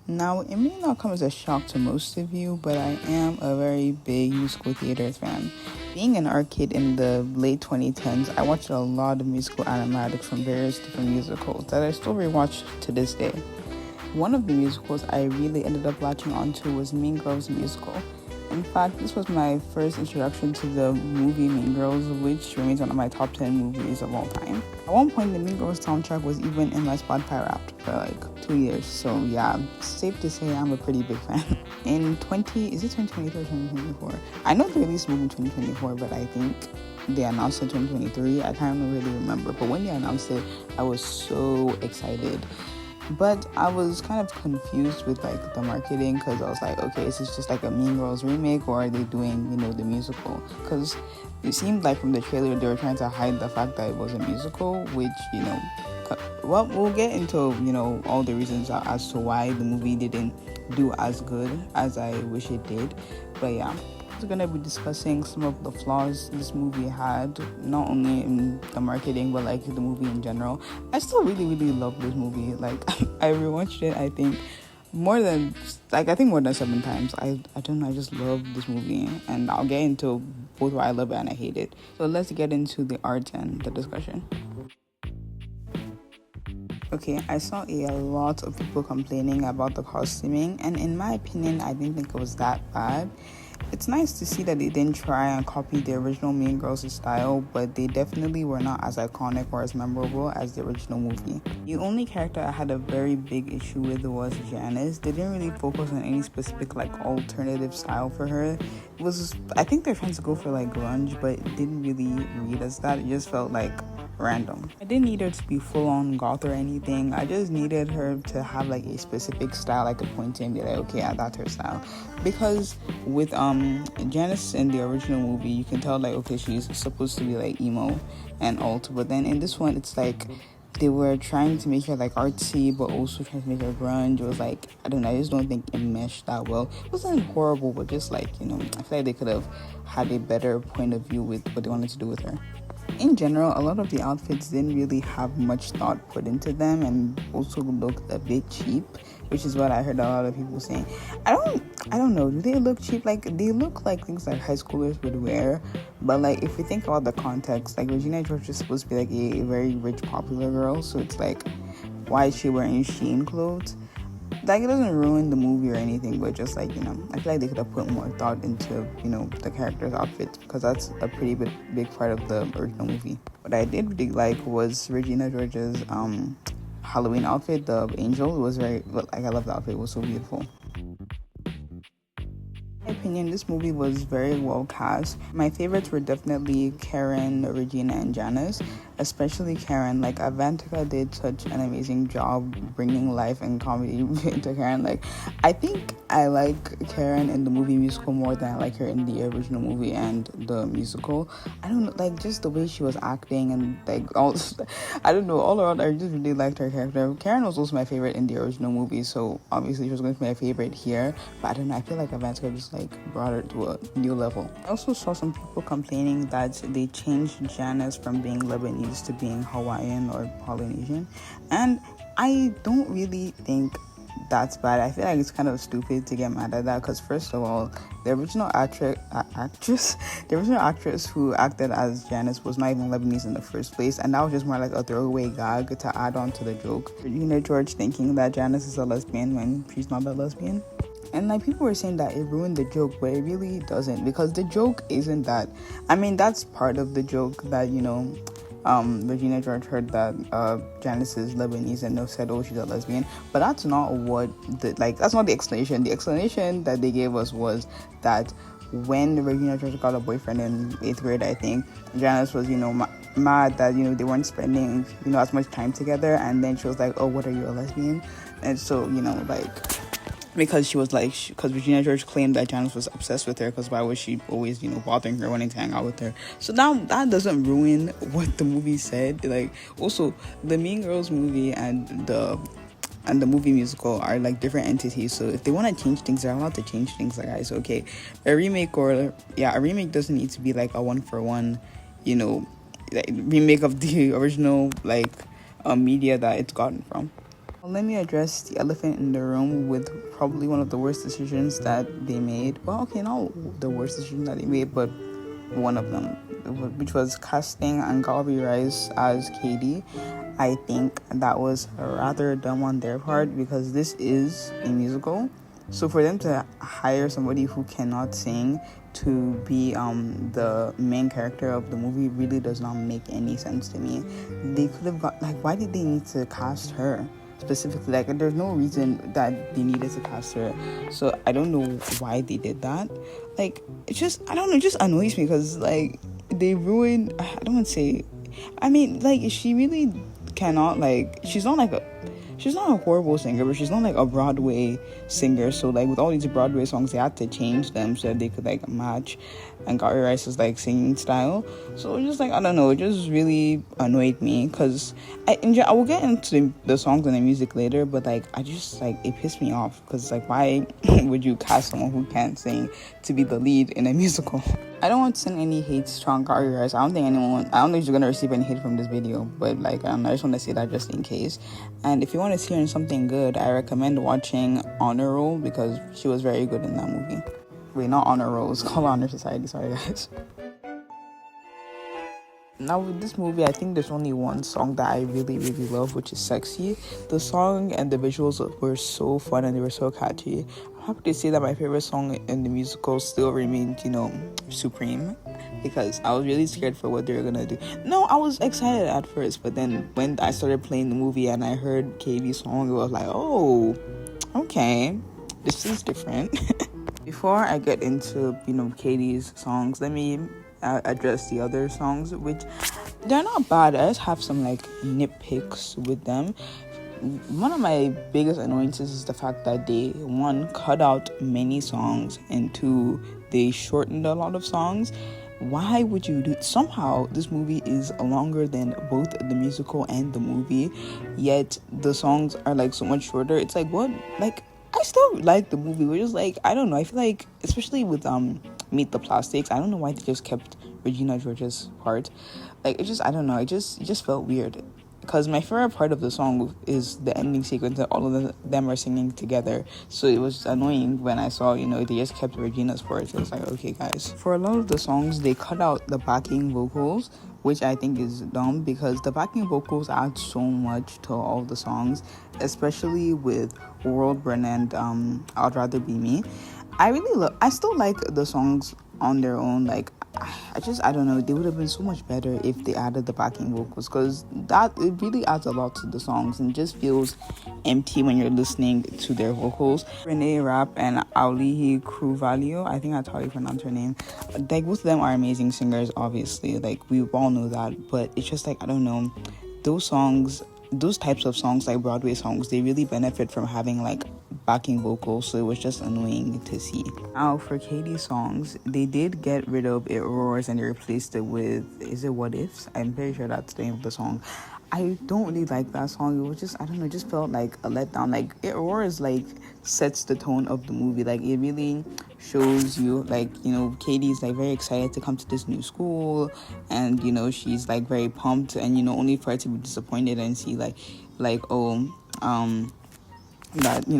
Now, it may not come as a shock to most of you, but I am a very big musical theater fan. Being an art kid in the late 2010s, I watched a lot of musical animatics from various different musicals that I still rewatch to this day. One of the musicals I really ended up latching onto was Mean Girls musical. In fact, this was my first introduction to the movie Mean Girls, which remains one of my top 10 movies of all time. At one point, the Mean Girls soundtrack was even in my Spotify Wrapped for like 2 years. So yeah, safe to say I'm a pretty big fan. Is it 2023 or 2024? I know they released the movie in 2024, but I think they announced it in 2023. I can't really remember. But when they announced it, I was so excited. But I was kind of confused with like the marketing, because I was like, okay, is this just like a Mean Girls remake, or are they doing, the musical? Because it seemed like from the trailer they were trying to hide the fact that it was a musical, which, well, we'll get into, all the reasons as to why the movie didn't do as good as I wish it did. But yeah, we're going to be discussing some of the flaws this movie had, not only in the marketing, but like the movie in general. I still really, really love this movie. Like, I rewatched it, I think, more than 7 times. I don't know, I just love this movie, and I'll get into both why I love it and I hate it. So let's get into the art and the discussion. Okay, I saw a lot of people complaining about the costuming, and in my opinion, I didn't think it was that bad. It's nice to see that they didn't try and copy the original Mean Girls' style, but they definitely were not as iconic or as memorable as the original movie. The only character I had a very big issue with was Rejanis. They didn't really focus on any specific alternative style for her. I think they're trying to go for grunge, but it didn't really read as that. It just felt random. I didn't need her to be full on goth or anything. I just needed her to have a specific style I could point to and be like, okay, yeah, that's her style. Because with Janice in the original movie, you can tell okay, she's supposed to be emo and alt, but then in this one it's they were trying to make her artsy but also trying to make her grunge. It was I don't know, I just don't think it meshed that well. It wasn't horrible, but just I feel like they could have had a better point of view with what they wanted to do with her. In general, a lot of the outfits didn't really have much thought put into them and also looked a bit cheap, which is what I heard a lot of people saying. I don't know, do they look cheap? They look like things that high schoolers would wear, but if we think about the context, Regina George is supposed to be a very rich, popular girl, so it's why is she wearing Shein clothes? It doesn't ruin the movie or anything, but just I feel like they could have put more thought into the characters' outfits, because that's a pretty big part of the original movie. What I did really like was Regina George's Halloween outfit, the angel. It was very I love the outfit. It was so beautiful. In my opinion, this movie was very well cast. My favorites were definitely Karen, Regina, and Janice, especially Karen. Avantika did such an amazing job bringing life and comedy into Karen. I think I like Karen in the movie musical more than I like her in the original movie and the musical. I don't know, just the way she was acting and all I don't know, all around I just really liked her character. Karen was also my favorite in the original movie, so obviously she was going to be my favorite here, but I don't know, I feel like Avantika just brought her to a new level. I also saw some people complaining that they changed Janice from being Lebanese to being Hawaiian or Polynesian, and I don't really think that's bad. I feel like it's kind of stupid to get mad at that, because first of all, the original actress who acted as Janice was not even Lebanese in the first place, and that was just more a throwaway gag to add on to the joke. George thinking that Janice is a lesbian when she's not a lesbian. And people were saying that it ruined the joke, but it really doesn't, because the joke isn't that. I mean, that's part of the joke that, Regina George heard that Janice is Lebanese and said, oh, she's a lesbian. But that's not what that's not the explanation. The explanation that they gave us was that when Regina George got a boyfriend in 8th grade, I think, Janice was, mad that, they weren't spending, as much time together. And then she was like, oh, what, are you a lesbian? And so, because she was because Regina George claimed that Janice was obsessed with her, because why was she always, bothering her, wanting to hang out with her? So now that doesn't ruin what the movie said. Also, the Mean Girls movie and the movie musical are different entities. So if they want to change things, they're allowed to change things, guys. Okay, a remake doesn't need to be a 1-for-1, remake of the original media that it's gotten from. Let me address the elephant in the room with probably one of the worst decisions that they made. Well, okay, not the worst decision that they made, but one of them, which was casting Angali Rice as Katie. I think that was rather dumb on their part because this is a musical. So for them to hire somebody who cannot sing to be the main character of the movie really does not make any sense to me. They could have got, like, why did they need to cast her specifically? Like, there's no reason that they needed to cast her. So I don't know why they did that. Like, it's just, I don't know, it just annoys me because, like, they ruined, I don't want to say, I mean, like, she really cannot, like, she's not a horrible singer, but she's not like a Broadway singer. So like with all these Broadway songs, they had to change them so that they could like match Angari Rice's like singing style. So it just like, I don't know, it just really annoyed me because I will get into the songs and the music later, but like I just like it pissed me off because like why would you cast someone who can't sing to be the lead in a musical? I don't want to send any hate to Angari Rice. I don't think she's gonna receive any hate from this video, but like I just want to say that just in case. And if you want to see her in something good, I recommend watching Honor Roll because she was very good in that movie. Wait, not Honor Roll, it's called Honor Society, sorry guys. Now with this movie, I think there's only one song that I really, really love, which is Sexy. The song and the visuals were so fun and they were so catchy. I'm happy to say that my favorite song in the musical still remains, Supreme, because I was really scared for what they were gonna do. No, I was excited at first, but then when I started playing the movie and I heard Katie's song, it was like, oh, okay, this is different. Before I get into, Katie's songs, let me address the other songs, which they're not bad. I just have some like nitpicks with them. One of my biggest annoyances is the fact that they, one, cut out many songs, and two, they shortened a lot of songs. Why would you do it? Somehow this movie is longer than both the musical and the movie, yet the songs are like so much shorter. It's like, what? Like, I still like the movie, which is like, I don't know, I feel like especially with Meet the Plastics, I don't know why they just kept Regina George's part. Like, it just, I don't know, it just felt weird. Because my favorite part of the song is the ending sequence that all of them are singing together. So it was annoying when I saw, they just kept Regina's part. So it's like, okay, guys. For a lot of the songs, they cut out the backing vocals, which I think is dumb because the backing vocals add so much to all the songs, especially with World Burn and I'd Rather Be Me. I still like the songs on their own. Like, I don't know, they would have been so much better if they added the backing vocals, because it really adds a lot to the songs and just feels empty when you're listening to their vocals. Renee Rapp and Aulihi Cruvalio, I think that's how you pronounce her name. Like, both of them are amazing singers, obviously, like we all know that, but it's just like, I don't know, those types of songs, like Broadway songs, they really benefit from having like backing vocals, so it was just annoying to see. Now for Katie's songs, they did get rid of It Roars and they replaced it with, is it What Ifs? I'm pretty sure that's the name of the song. I don't really like that song. It was just, I don't know, it just felt like a letdown. Like, It Roars like sets the tone of the movie. Like, it really shows you, like, Katie's like very excited to come to this new school, and she's like very pumped, and only for her to be disappointed and see that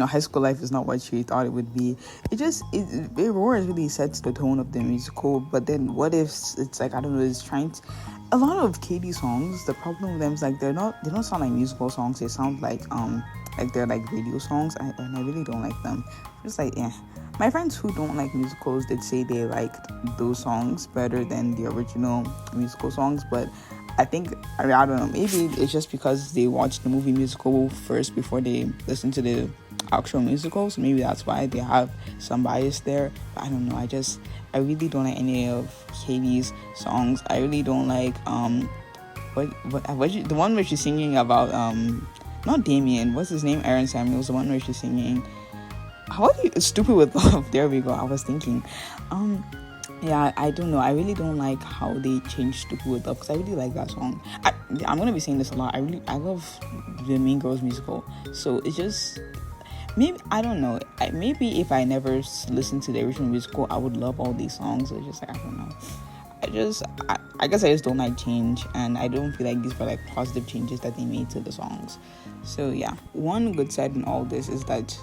high school life is not what she thought it would be. It Roars really sets the tone of the musical. But then What If, it's like, I don't know, it's trying to, a lot of Katie's songs, the problem with them is like they don't sound like musical songs. They sound like they're like radio songs, and I really don't like them. Just like, my friends who don't like musicals did say they liked those songs better than the original musical songs, but I think, I don't know, maybe it's just because they watched the movie musical first before they listened to the actual musical, so maybe that's why they have some bias there. But I don't know, I really don't like any of Katie's songs. I really don't like the one where she's singing about not Damien, what's his name, Aaron Samuels, the one where she's singing Stupid with Love. There we go, I was thinking I don't know, I really don't like how they changed Stupid with Love, because I really like that song. I'm gonna be saying this a lot, I love the Mean Girls musical, so it's just, maybe, I don't know, maybe if I never listened to the original musical, I would love all these songs. It's just like, I don't know, I guess I just don't like change, and I don't feel like these were like positive changes that they made to the songs. So yeah, one good side in all this is that,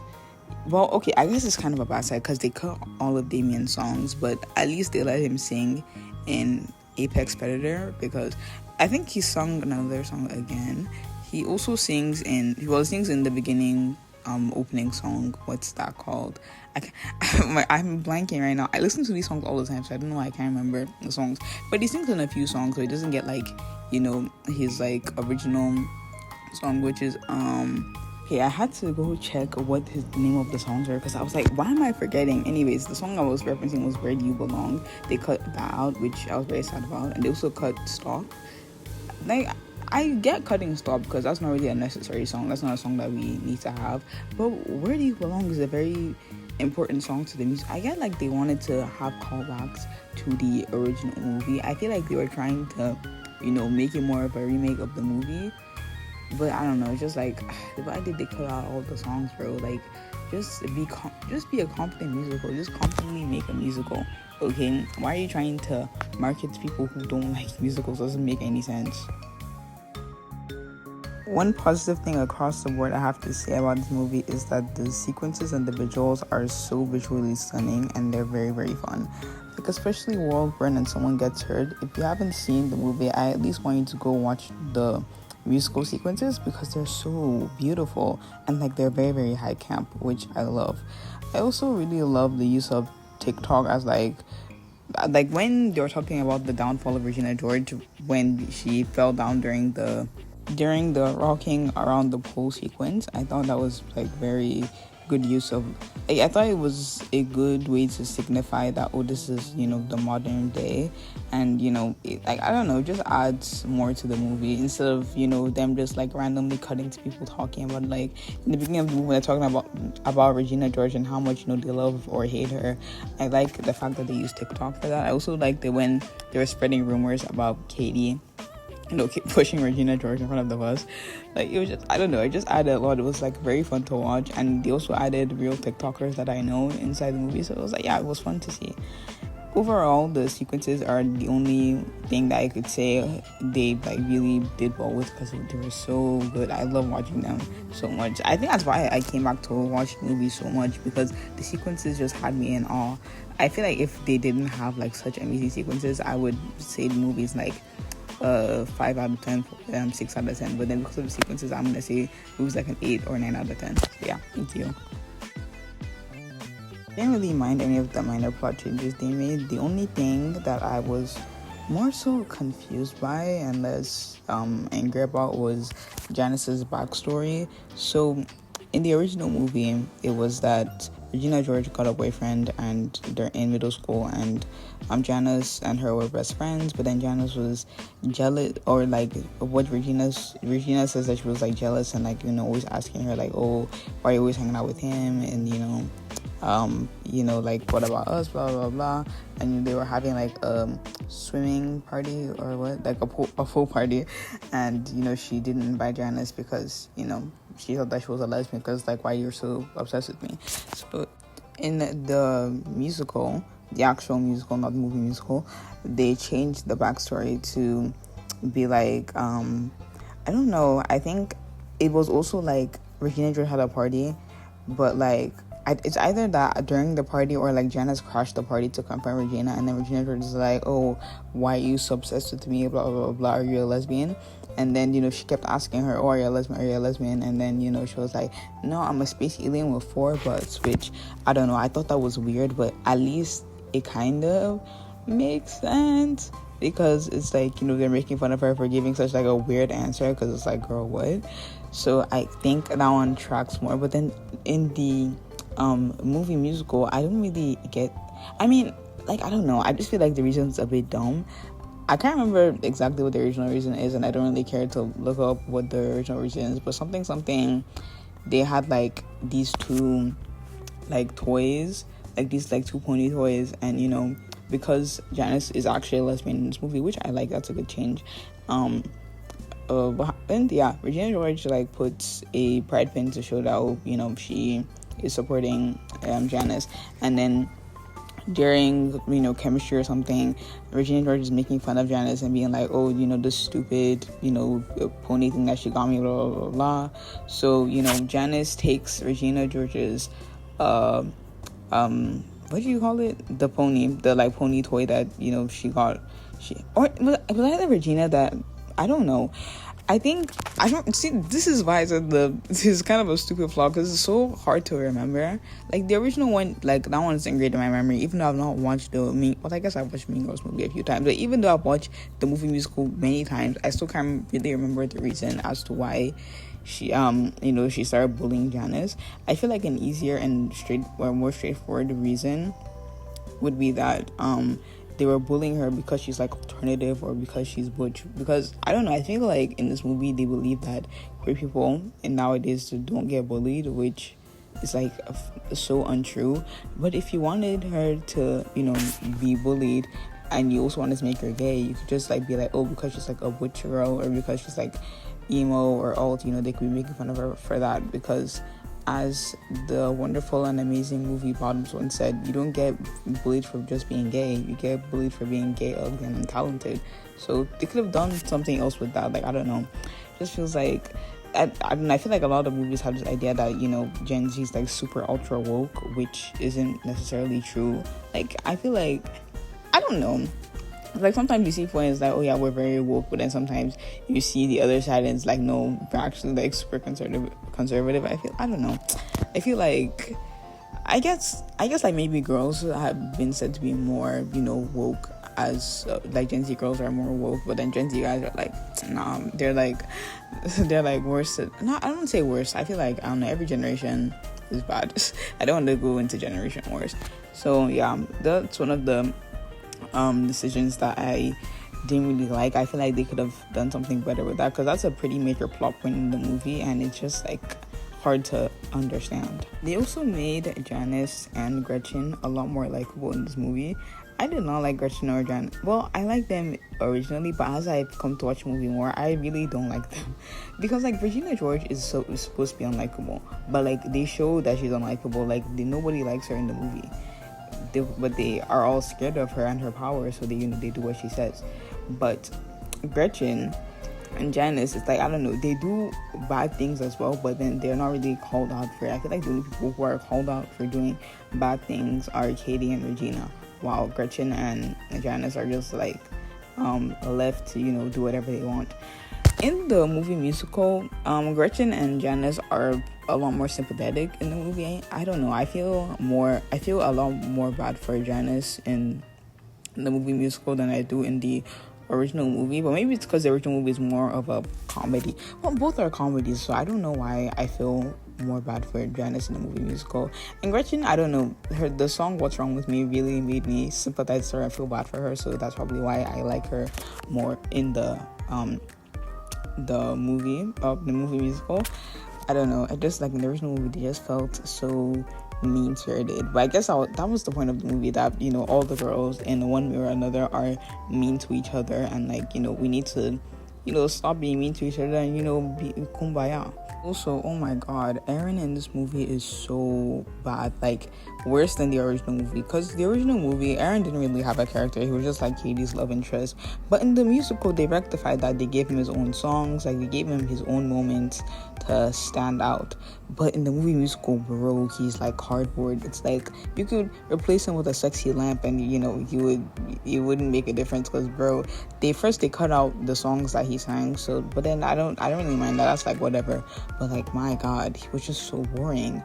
well, okay, I guess it's kind of a bad side because they cut all of Damien's songs, but at least they let him sing in Apex Predator, because I think he sung another song again. He also sings in the beginning opening song. What's that called? I'm blanking right now. I listen to these songs all the time, so I don't know why I can't remember the songs. But he sings in a few songs, so it doesn't get like, his like original song, which is okay, I had to go check what the name of the songs were, because I was like, why am I forgetting? Anyways, the song I was referencing was Where Do You Belong. They cut that out, which I was very sad about, and they also cut Stop. Like, I get cutting Stop because that's not really a necessary song. That's not a song that we need to have. But Where Do You Belong is a very important song to the music. I get like they wanted to have callbacks to the original movie. I feel like they were trying to, make it more of a remake of the movie. But I don't know, it's just like, why did they cut out all the songs, bro? Like, just be a competent musical. Just competently make a musical, okay? Why are you trying to market to people who don't like musicals? Doesn't make any sense. One positive thing across the board I have to say about this movie is that the sequences and the visuals are so visually stunning, and they're very, very fun. Like, especially World Burn and Someone Gets Hurt. If you haven't seen the movie, I at least want you to go watch the musical sequences, because they're so beautiful, and like they're very, very high camp, which I love. I also really love the use of TikTok as like when they were talking about the downfall of Regina George, when she fell down during the rocking around the pole sequence. I thought that was like very good use of, I thought it was a good way to signify that, this is, the modern day, and I don't know, just adds more to the movie, instead of them just like randomly cutting to people talking about, like, in the beginning of the movie they're talking about Regina George and how much they love or hate her. I like the fact that they use TikTok for that. I also like that when they were spreading rumors about Katie, keep pushing Regina George in front of the bus. Like, it was just, I don't know, it just added a lot. It was like very fun to watch, and they also added real TikTokers that I know inside the movie, so it was like, yeah, it was fun to see. Overall, the sequences are the only thing that I could say they like really did well with, because they were so good. I love watching them so much. I think that's why I came back to watch movies so much, because the sequences just had me in awe. I feel like if they didn't have like such amazing sequences, I would say the movie's like 5 out of 10 for them, 6 out of 10, but then because of the sequences, I'm gonna say it was like an 8 or 9 out of 10. So yeah, thank you. I didn't really mind any of the minor plot changes they made. The only thing that I was more so confused by and less angry about was Janice's backstory. So in the original movie, it was that Regina George got a boyfriend and they're in middle school, and Janice and her were best friends, but then Janice was jealous, or like what Regina says that she was like jealous and like always asking her like, oh, why are you always hanging out with him, and like, what about us, blah blah blah. And they were having like a swimming party or what, like a pool party, and she didn't invite Janice because she thought that she was a lesbian, because like, why you're so obsessed with me. So in the musical, the actual musical, not the movie musical, they changed the backstory to be like, I don't know, I think it was also like Regina George had a party, but like it's either that during the party or like Janice crashed the party to confront Regina, and then Regina George is like, oh, why are you so obsessed with me, blah blah blah blah, are you a lesbian? And then she kept asking her, oh, are you a lesbian? And then she was like, no, I'm a space alien with 4 butts, which I don't know, I thought that was weird, but at least it kind of makes sense, because it's like they're making fun of her for giving such like a weird answer, because it's like, girl, what? So I think that one tracks more. But then in the movie musical, I don't really get, I mean, like, I don't know, I just feel like the reason's a bit dumb. I can't remember exactly what the original reason is, and I don't really care to look up what the original reason is, but something they had like these 2 like toys, like these like 2 pony toys, and because Janice is actually a lesbian in this movie, which I like, that's a good change. And yeah, Regina George like puts a pride pin to show that she is supporting Janice, and then during, chemistry or something, Regina George is making fun of Janice and being like, oh, this stupid, pony thing that she got me, blah, blah, blah, blah. So, Janice takes Regina George's, what do you call it? The pony, the, like, pony toy that, she got. Was that Regina that, I don't know. I don't see, this is why I said this is kind of a stupid flaw, because it's so hard to remember. Like, the original one, like, that one is ingrained in my memory, even though I've not watched I guess I've watched Mean Girls movie a few times, but even though I've watched the movie musical many times, I still can't really remember the reason as to why she, she started bullying Janice. I feel like an easier and more straightforward reason would be that, they were bullying her because she's like alternative or because she's butch. Because I don't know, I think like in this movie they believe that queer people and nowadays don't get bullied, which is like so untrue. But if you wanted her to, be bullied and you also wanted to make her gay, you could just like be like, oh, because she's like a butch girl or because she's like emo or alt, they could be making fun of her for that. Because as the wonderful and amazing movie Bottoms once said, you don't get bullied for just being gay, you get bullied for being gay, ugly, and untalented. So they could have done something else with that. Like, I don't know, just feels like I feel like a lot of movies have this idea that Gen Z is like super ultra woke, which isn't necessarily true. Like, I feel like, I don't know, like sometimes you see points like, oh yeah, we're very woke, but then sometimes you see the other side and it's like, no, we're actually like super conservative. I don't know, I feel like I guess like maybe girls have been said to be more woke, as like Gen Z girls are more woke, but then Gen Z guys are like, nah, they're like worse. No, I don't say worse, I feel like, I don't know, every generation is bad. I don't want to go into generation wars. So yeah, that's one of the decisions that I didn't really like. I feel like they could have done something better with that, because that's a pretty major plot point in the movie and it's just like hard to understand. They also made Janice and Gretchen a lot more likable in this movie. I did not like Gretchen or Janice. Well, I liked them originally, but as I've come to watch the movie more, I really don't like them. Because like Regina George is supposed to be unlikable, but like they show that she's unlikable. Like nobody likes her in the movie. But they are all scared of her and her power, so they do what she says. But Gretchen and Janice, it's like, I don't know, they do bad things as well, but then they're not really called out for it. I feel like the only people who are called out for doing bad things are Katie and Regina, while Gretchen and Janice are just like left to do whatever they want. In the movie musical, Gretchen and Janice are a lot more sympathetic in the movie. I don't know, I feel a lot more bad for Janice in the movie musical than I do in the original movie, but maybe it's because the original movie is more of a comedy. Well, both are comedies, so I don't know why I feel more bad for Janice in the movie musical. And Gretchen, I don't know, the song What's Wrong With Me really made me sympathize with her and feel bad for her, so that's probably why I like her more in the movie musical. I don't know, I just like in the original movie they just felt so mean-spirited, but I guess that was the point of the movie, that all the girls in one way or another are mean to each other, and like we need to stop being mean to each other and be kumbaya. Also, oh my god, Aaron in this movie is so bad, like worse than the original movie, because the original movie Aaron didn't really have a character, he was just like Katie's love interest. But in the musical they rectified that. They gave him his own songs, like they gave him his own moments to stand out. But in the movie musical, bro, he's like cardboard. It's like you could replace him with a sexy lamp and you wouldn't make a difference, because bro, they cut out the songs that he sang. So but then I don't really mind that, that's like whatever. But like, my god, he was just so boring.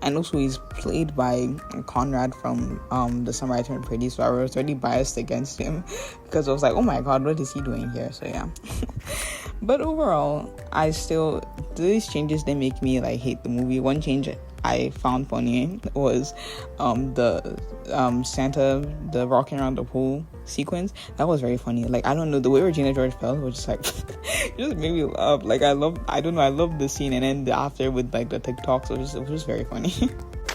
And also he's played by Conrad from The Summer I Turned Pretty, so I was already biased against him because I was like, oh my god, what is he doing here? So yeah. But overall, these changes, they make me like hate the movie. One change I found funny was the Santa, the rocking around the pool sequence. That was very funny. Like, I don't know, the way Regina George felt was just like it just made me laugh. Like, I love the scene, and then the after with like the TikToks, it was just very funny.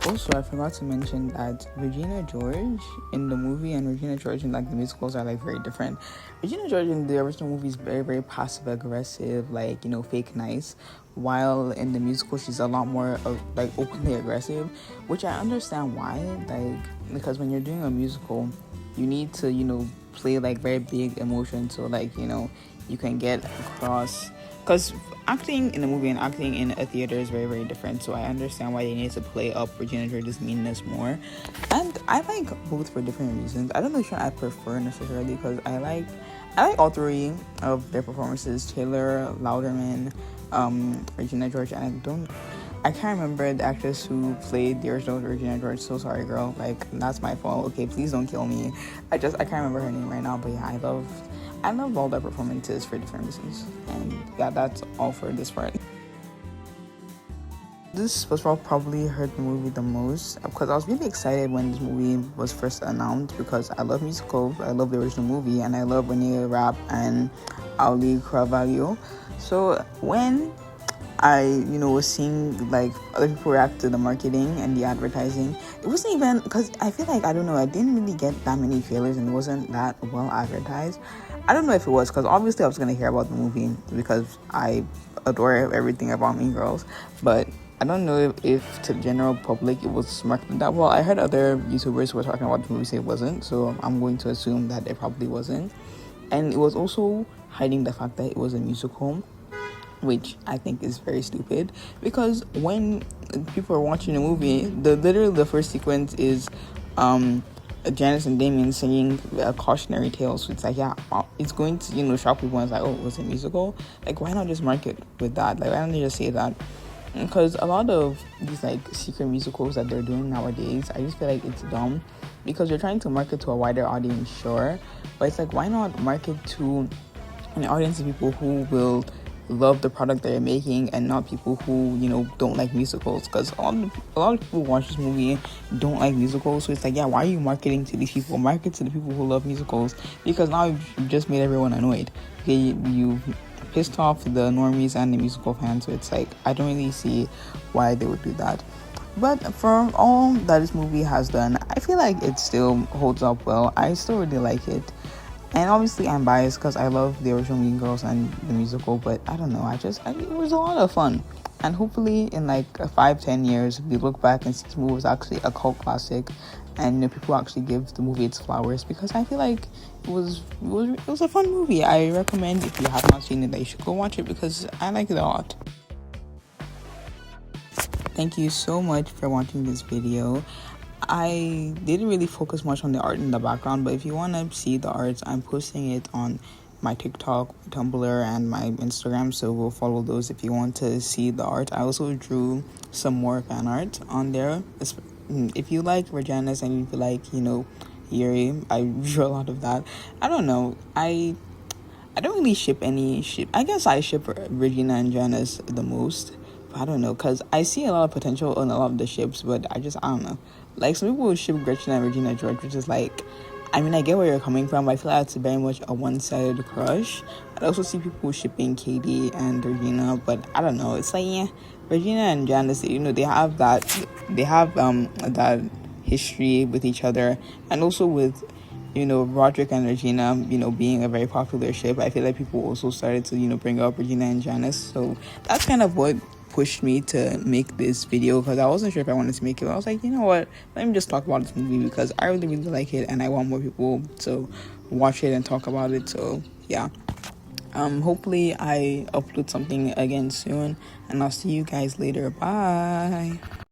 Also, I forgot to mention that Regina George in the movie and Regina George in like the musicals are like very different. Regina George in the original movie is very, very passive aggressive, like, you know, fake nice, while in the musical she's a lot more like openly aggressive, which I understand why. Like, because when you're doing a musical, you need to, you know, play like very big emotion, so like, you know, you can get across, because acting in a movie and acting in a theater is very, very different. So I understand why they need to play up Regina George's meanness more, and I like both for different reasons. I don't know which one I prefer necessarily, because I like all three of their performances: Taylor Louderman, Regina George, and I can't remember the actress who played the original Regina George. So sorry, girl. Like, that's my fault. Okay, please don't kill me. I can't remember her name right now. But yeah, I love all their performances for different reasons. And yeah, that's all for this part. This was what probably hurt the movie the most, because I was really excited when this movie was first announced, because I love musicals, I love the original movie, and I love Renee Rapp and Ali Carvalho. So when I, you know, was seeing like other people react to the marketing and the advertising, it wasn't even, because I feel like, I don't know, I didn't really get that many trailers and it wasn't that well advertised. I don't know if it was, because obviously I was going to hear about the movie because I adore everything about Mean Girls, but I don't know if to the general public it was marketed that well. I heard other YouTubers who were talking about the movie say it wasn't, so I'm going to assume that it probably wasn't. And it was also hiding the fact that it was a musical, which I think is very stupid, because when people are watching a movie, literally the first sequence is Janice and Damien singing a cautionary tale. So it's like, yeah, it's going to, you know, shock people, and it's like, oh, it was a musical? Like, why not just market with that? Like, why don't they just say that? Because a lot of these like secret musicals that they're doing nowadays, I just feel like it's dumb, because you're trying to market to a wider audience, sure, but it's like, why not market to an audience of people who will love the product that you're making, and not people who, you know, don't like musicals? Because a lot of people who watch this movie don't like musicals. So it's like, yeah, why are you marketing to these people? Market to the people who love musicals, because now you've just made everyone annoyed. Okay, you pissed off the normies and the musical fans. So it's like, I don't really see why they would do that. But for all that this movie has done, I feel like it still holds up well. I still really like it. And obviously I'm biased because I love the original Mean Girls and the musical, but I don't know, it was a lot of fun. And hopefully in like 5-10 years, we look back and see this movie was actually a cult classic, and, you know, people actually give the movie its flowers, because I feel like it was a fun movie. I recommend, if you have not seen it, that you should go watch it, because I like it a lot. Thank you so much for watching this video. I didn't really focus much on the art in the background, but if you want to see the art, I'm posting it on my TikTok, Tumblr, and my Instagram, so we'll follow those if you want to see the art. I also drew some more fan art on there. If you like Rejanis and if you like, you know, Yuri, I drew a lot of that. I don't know, I don't really ship. I guess I ship Regina and Janice the most. I don't know, because I see a lot of potential in a lot of the ships, but I don't know. Like, some people ship Gretchen and Regina George, which is like, I mean, I get where you're coming from, but I feel like it's very much a one-sided crush. I also see people shipping Katie and Regina, but I don't know. It's like, yeah, Regina and Janice, you know, they have that history with each other, and also with, you know, Roderick and Regina, you know, being a very popular ship. I feel like people also started to, you know, bring up Regina and Janice, so that's kind of what pushed me to make this video, because I wasn't sure if I wanted to make it. I was like, you know what, let me just talk about this movie, because I really, really like it, and I want more people to watch it and talk about it. So yeah, hopefully I upload something again soon, and I'll see you guys later. Bye.